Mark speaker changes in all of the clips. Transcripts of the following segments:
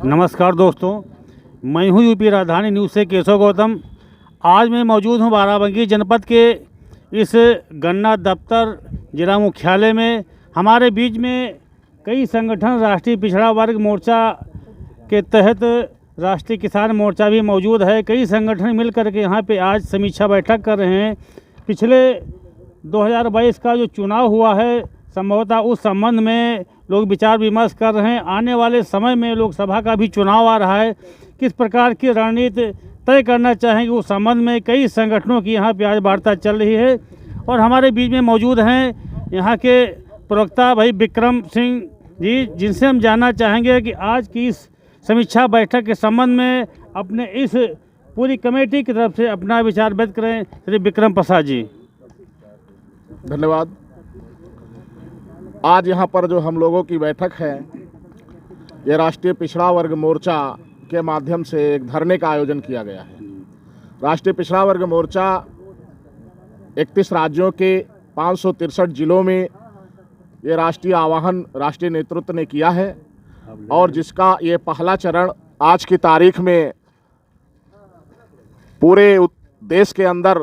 Speaker 1: नमस्कार दोस्तों, मैं हूं यूपी राजधानी न्यूज़ से केशव गौतम। आज मैं मौजूद हूं बाराबंकी जनपद के इस गन्ना दफ्तर जिला मुख्यालय में। हमारे बीच में कई संगठन राष्ट्रीय पिछड़ा वर्ग मोर्चा के तहत राष्ट्रीय किसान मोर्चा भी मौजूद है। कई संगठन मिलकर के यहाँ पे आज समीक्षा बैठक कर रहे हैं। पिछले 2022 का जो चुनाव हुआ है, संभवतः उस संबंध में लोग विचार विमर्श कर रहे हैं। आने वाले समय में लोकसभा का भी चुनाव आ रहा है, किस प्रकार की रणनीति तय करना चाहेंगे उस संबंध में कई संगठनों की यहाँ पे आज वार्ता चल रही है। और हमारे बीच में मौजूद हैं यहाँ के प्रवक्ता भाई विक्रम सिंह जी, जिनसे हम जानना चाहेंगे कि आज की इस समीक्षा बैठक के संबंध में अपने इस पूरी कमेटी की तरफ से अपना विचार व्यक्त करें। श्री विक्रम प्रसाद जी।
Speaker 2: धन्यवाद। आज यहाँ पर जो हम लोगों की बैठक है, ये राष्ट्रीय पिछड़ा वर्ग मोर्चा के माध्यम से एक धरने का आयोजन किया गया है। राष्ट्रीय पिछड़ा वर्ग मोर्चा 31 राज्यों के 563 जिलों में ये राष्ट्रीय आह्वान राष्ट्रीय नेतृत्व ने किया है और जिसका ये पहला चरण आज की तारीख में पूरे देश के अंदर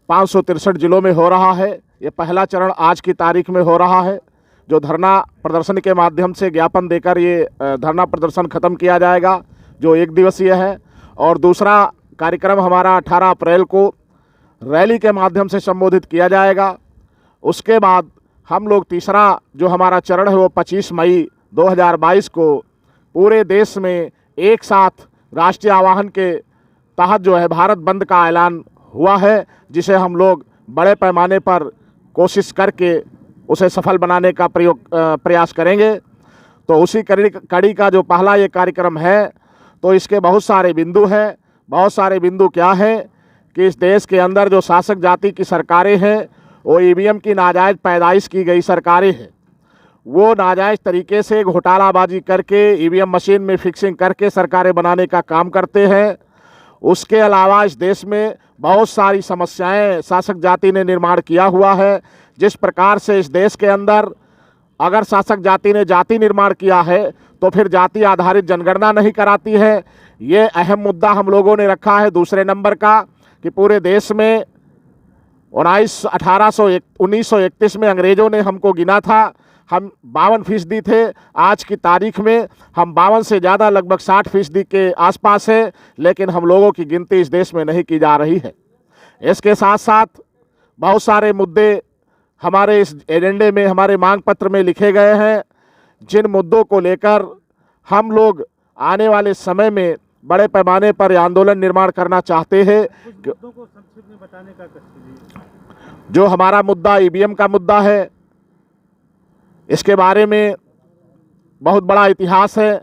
Speaker 2: 563 जिलों में हो रहा है। ये पहला चरण आज की तारीख में हो रहा है, जो धरना प्रदर्शन के माध्यम से ज्ञापन देकर ये धरना प्रदर्शन ख़त्म किया जाएगा, जो 1 दिवसीय है। और दूसरा कार्यक्रम हमारा 18 अप्रैल को रैली के माध्यम से संबोधित किया जाएगा। उसके बाद हम लोग तीसरा जो हमारा चरण है वो 25 मई 2022 को पूरे देश में एक साथ राष्ट्रीय आह्वान के तहत जो है भारत बंद का ऐलान हुआ है, जिसे हम लोग बड़े पैमाने पर कोशिश करके उसे सफल बनाने का प्रयास करेंगे। तो उसी कड़ी का जो पहला ये कार्यक्रम है, तो इसके बहुत सारे बिंदु हैं। बहुत सारे बिंदु क्या है कि इस देश के अंदर जो शासक जाति की सरकारें हैं, वो ईवीएम की नाजायज़ पैदाइश की गई सरकारें हैं। वो नाजायज़ तरीके से घोटालाबाजी करके ईवीएम मशीन में फिक्सिंग करके सरकारें बनाने का काम करते हैं। उसके अलावा इस देश में बहुत सारी समस्याएं शासक जाति ने निर्माण किया हुआ है। जिस प्रकार से इस देश के अंदर अगर शासक जाति ने जाति निर्माण किया है तो फिर जाति आधारित जनगणना नहीं कराती है। ये अहम मुद्दा हम लोगों ने रखा है। दूसरे नंबर का कि पूरे देश में 1931 में अंग्रेज़ों ने हमको गिना था, हम 52% थे। आज की तारीख में हम 52 से ज़्यादा लगभग 60% के आसपास है, लेकिन हम लोगों की गिनती इस देश में नहीं की जा रही है। इसके साथ साथ बहुत सारे मुद्दे हमारे इस एजेंडे में, हमारे मांग पत्र में लिखे गए हैं, जिन मुद्दों को लेकर हम लोग आने वाले समय में बड़े पैमाने पर आंदोलन निर्माण करना चाहते हैं।
Speaker 1: मुद्दों को संक्षिप्त में बताने का
Speaker 2: जो हमारा मुद्दा ईवीएम का मुद्दा है, इसके बारे में बहुत बड़ा इतिहास है।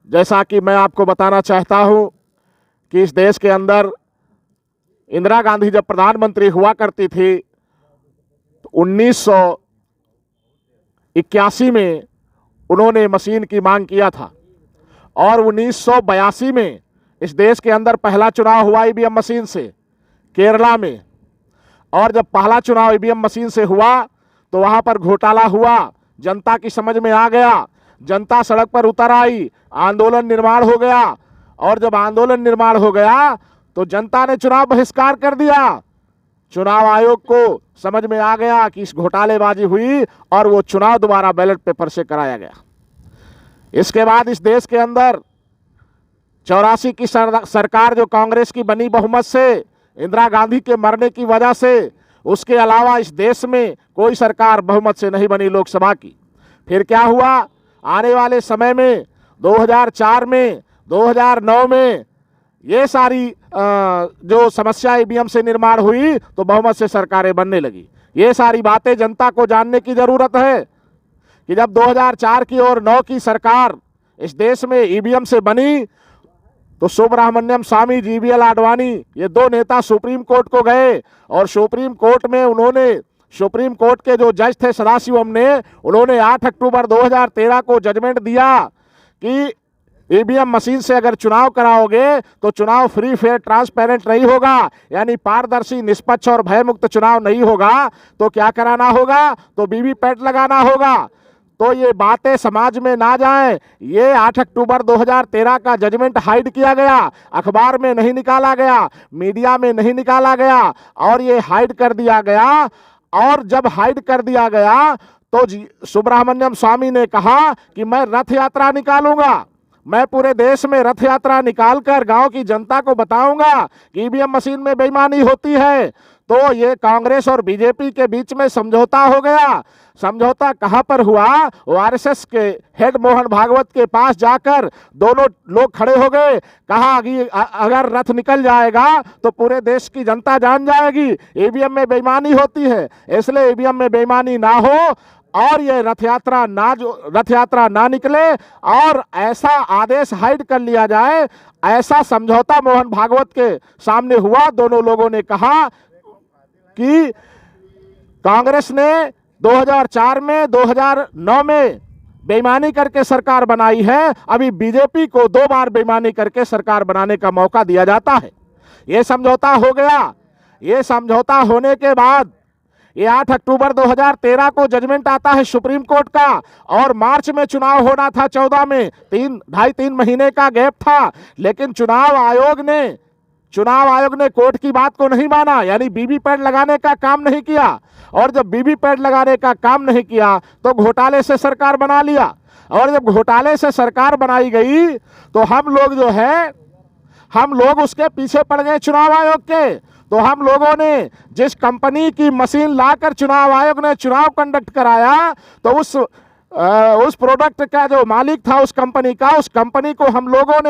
Speaker 2: जैसा कि मैं आपको बताना चाहता हूं कि इस देश के अंदर इंदिरा गांधी जब प्रधानमंत्री हुआ करती थी तो 1981 में उन्होंने मशीन की मांग किया था और 1982 में इस देश के अंदर पहला चुनाव हुआ ईवीएम मशीन से केरला में। और जब पहला चुनाव ईवीएम मशीन से हुआ तो वहाँ पर घोटाला हुआ, जनता की समझ में आ गया, जनता सड़क पर उतर आई, आंदोलन निर्माण हो गया। और जब आंदोलन निर्माण हो गया तो जनता ने चुनाव बहिष्कार कर दिया। चुनाव आयोग को समझ में आ गया कि इस घोटालेबाजी हुई और वो चुनाव दोबारा बैलेट पेपर से कराया गया। इसके बाद इस देश के अंदर 84 की सरकार जो कांग्रेस की बनी बहुमत से, इंदिरा गांधी के मरने की वजह से, उसके अलावा इस देश में कोई सरकार बहुमत से नहीं बनी लोकसभा की। फिर क्या हुआ, आने वाले समय में 2004 में 2009 में ये सारी जो समस्या ईवीएम से निर्माण हुई तो बहुमत से सरकारें बनने लगी। ये सारी बातें जनता को जानने की ज़रूरत है कि जब 2004 की और 9 की सरकार इस देश में ईवीएम से बनी तो सुब्रमण्यम स्वामी, जीवीएल आडवाणी, ये 2 नेता सुप्रीम कोर्ट को गए और सुप्रीम कोर्ट में सुप्रीम कोर्ट के जो जज थे सदाशिवम ने, उन्होंने 8 अक्टूबर 2013 को जजमेंट दिया कि ईवीएम मशीन से अगर चुनाव कराओगे तो चुनाव फ्री फेयर ट्रांसपेरेंट नहीं होगा, यानी पारदर्शी, निष्पक्ष और भयमुक्त चुनाव नहीं होगा। तो क्या कराना होगा, तो वीवीपैट लगाना होगा। तो ये बातें समाज में ना जाएं। ये 8 अक्टूबर 2013 का जजमेंट हाइड किया गया, अखबार में नहीं निकाला गया, मीडिया में नहीं निकाला गया और ये हाइड कर दिया गया। और जब हाइड कर दिया गया तो सुब्रमण्यम स्वामी ने कहा कि मैं रथ यात्रा निकालूंगा, मैं पूरे देश में रथ यात्रा निकालकर गांव की जनता को बताऊंगा कि ईवीएम मशीन में बेईमानी होती है। तो ये कांग्रेस और बीजेपी के बीच में समझौता हो गया। समझौता कहां पर हुआ? वो आरएसएस के हेड मोहन भागवत के पास जाकर दोनों लोग खड़े हो गए, कहा कि अगर रथ निकल जाएगा तो पूरे देश की जनता जान जाएगी ईवीएम में बेईमानी होती है, इसलिए ईवीएम में बेईमानी ना हो और ये रथ यात्रा ना निकले और ऐसा आदेश हाइड कर लिया जाए। ऐसा समझौता मोहन भागवत के सामने हुआ। दोनों लोगों ने कहा कि कांग्रेस ने 2004 में 2009 में बेईमानी करके सरकार बनाई है, अभी बीजेपी को 2 बार बेईमानी करके सरकार बनाने का मौका दिया जाता है। ये समझौता हो गया। ये समझौता होने के बाद ये 8 अक्टूबर 2013 को जजमेंट आता है सुप्रीम कोर्ट का और मार्च में चुनाव होना था 14 में, 3 महीने का गैप था। लेकिन चुनाव आयोग ने कोर्ट की बात को नहीं माना, यानी वीवीपैट लगाने का काम नहीं किया। और जब वीवीपैट लगाने का काम नहीं किया तो घोटाले से सरकार बना लिया। और जब घोटाले से सरकार बनाई गई तो हम लोग उसके पीछे पड़ गए चुनाव आयोग के। तो हम लोगों ने जिस कंपनी की मशीन लाकर चुनाव आयोग ने चुनाव कंडक्ट कराया, तो उस प्रोडक्ट का जो मालिक था उस कंपनी को हम लोगों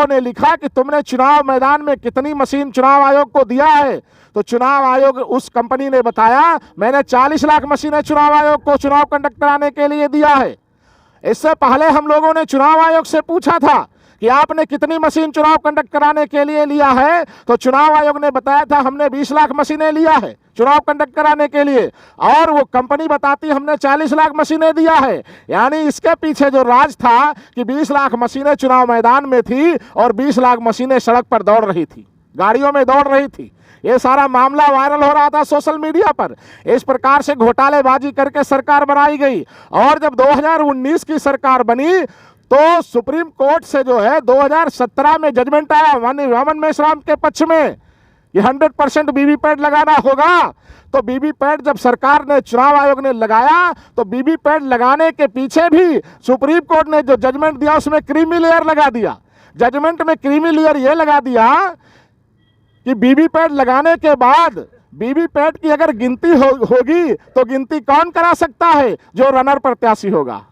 Speaker 2: ने लिखा कि तुमने चुनाव मैदान में कितनी मशीन चुनाव आयोग को दिया है। तो चुनाव आयोग, उस कंपनी ने बताया, मैंने 40 लाख मशीनें चुनाव आयोग को चुनाव कंडक्ट कराने के लिए दिया है। इससे पहले हम लोगों ने चुनाव आयोग से पूछा था कि आपने कितनी मशीन चुनाव कंडक्ट कराने के लिए लिया है, तो चुनाव आयोग ने बताया था हमने 20 लाख मशीनें लिया है चुनाव कंडक्ट कराने के लिए, और वो कंपनी बताती हमने 40 लाख मशीनें दिया है। यानी इसके पीछे जो राज था कि 20 लाख मशीनें चुनाव मैदान में थी और 20 लाख मशीनें सड़क पर दौड़ रही थी, गाड़ियों में दौड़ रही थी। ये सारा मामला वायरल हो रहा था सोशल मीडिया पर। इस प्रकार से घोटालेबाजी करके सरकार बनाई गई। और जब 2019 की सरकार बनी तो सुप्रीम कोर्ट से 2017 में जजमेंट आया वामन मेश्राम के पक्ष में कि 100% वीवीपैट लगाना होगा। तो वीवीपैट जब सरकार ने, चुनाव आयोग ने लगाया, तो वीवीपैट लगाने के पीछे भी सुप्रीम कोर्ट ने जो जजमेंट दिया उसमें क्रीमी लेयर लगा दिया। जजमेंट में क्रीमी लेयर ये लगा दिया कि वीवीपैट लगाने के बाद वीवीपैट की अगर गिनती होगी तो गिनती कौन करा सकता है? जो रनर प्रत्याशी होगा।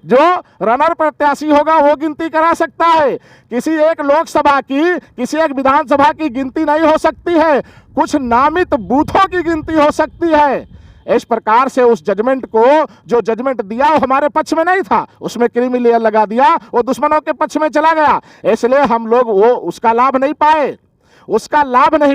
Speaker 2: जो रनर प्रत्याशी होगा वो गिनती करा सकता है। किसी एक लोकसभा की, किसी एक विधानसभा की गिनती नहीं हो सकती है, कुछ नामित बूथों की गिनती हो सकती है। इस प्रकार से उस जजमेंट को, जो जजमेंट दिया वो हमारे पक्ष में नहीं था, उसमें क्रीमी लेयर लगा दिया, वो दुश्मनों के पक्ष में चला गया। इसलिए हम लोग उसका लाभ नहीं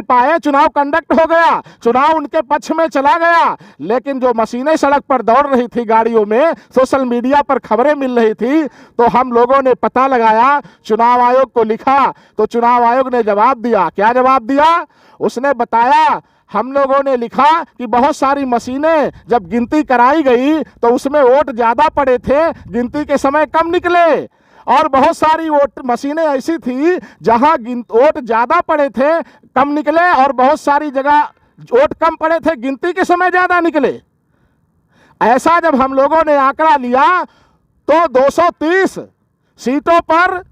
Speaker 2: पाए। चुनाव कंडक्ट हो गया, चुनाव उनके पक्ष में चला गया। लेकिन जो मशीनें सड़क पर दौड़ रही थी गाड़ियों में, सोशल मीडिया पर खबरें मिल रही थी, तो हम लोगों ने पता लगाया, चुनाव आयोग को लिखा, तो चुनाव आयोग ने जवाब दिया। क्या जवाब दिया? उसने बताया, हम लोगों ने लिखा कि बहुत सारी मशीनें जब गिनती कराई गई तो उसमें वोट ज्यादा पड़े थे, गिनती के समय कम निकले। और बहुत सारी वोट मशीनें ऐसी थी जहां वोट ज्यादा पड़े थे, कम निकले, और बहुत सारी जगह वोट कम पड़े थे, गिनती के समय ज्यादा निकले। ऐसा जब हम लोगों ने आंकड़ा लिया तो 230 सीटों पर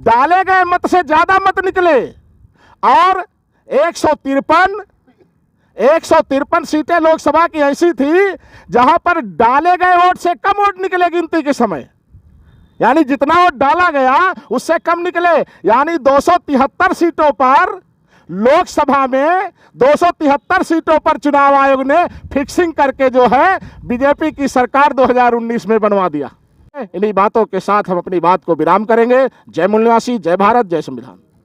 Speaker 2: डाले गए मत से ज्यादा मत निकले और 153 सीटें लोकसभा की ऐसी थी जहां पर डाले गए वोट से कम वोट निकले गिनती के समय। यानी जितना वोट डाला गया उससे कम निकले। यानी 273 सीटों पर, लोकसभा में 273 सीटों पर चुनाव आयोग ने फिक्सिंग करके बीजेपी की सरकार 2019 में बनवा दिया। इन्हीं बातों के साथ हम अपनी बात को विराम करेंगे। जय मूल निवासी, जय भारत, जय संविधान।